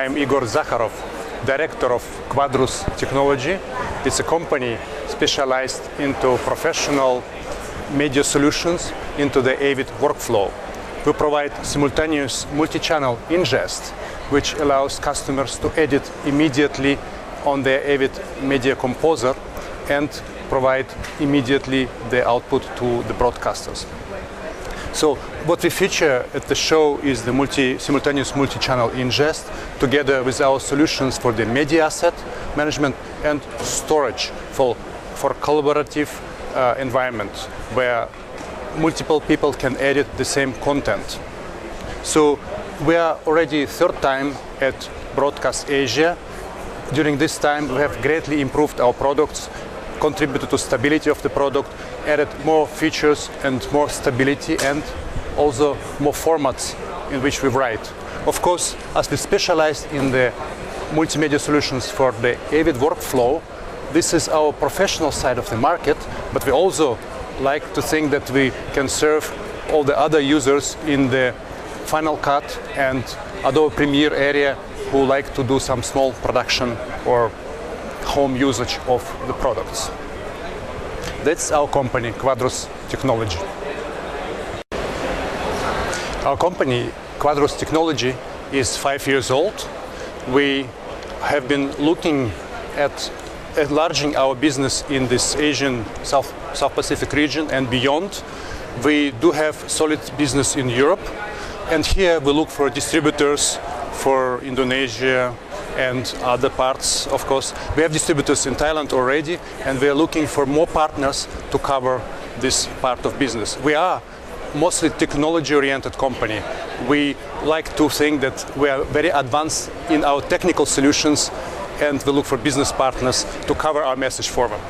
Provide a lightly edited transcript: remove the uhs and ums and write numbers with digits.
I am Igor Zakharov, Director of Quadrus Technology. It's a company specialized into professional media solutions into the Avid workflow. We provide simultaneous multi-channel ingest, which allows customers to edit immediately on their Avid Media Composer and provide immediately the output to the broadcasters. So what we feature at the show is the simultaneous multi-channel ingest together with our solutions for the media asset management and storage for collaborative environment where multiple people can edit the same content. So we are already third time at Broadcast Asia. During this time we have greatly improved our products, contributed to stability of the product, added more features and more stability and also more formats in which we write. Of course, as we specialize in the multimedia solutions for the Avid workflow, this is our professional side of the market, but we also like to think that we can serve all the other users in the Final Cut and Adobe Premiere area who like to do some small production or home usage of the products. That's our company, Quadrus Technology. Our company, Quadrus Technology, is 5 years old. We have been looking at enlarging our business in this Asian South Pacific region and beyond. We do have solid business in Europe, and here we look for distributors for Indonesia and other parts, of course. We have distributors in Thailand already, and we are looking for more partners to cover this part of business. We are mostly technology-oriented company. We like to think that we are very advanced in our technical solutions, and we look for business partners to cover our message forward.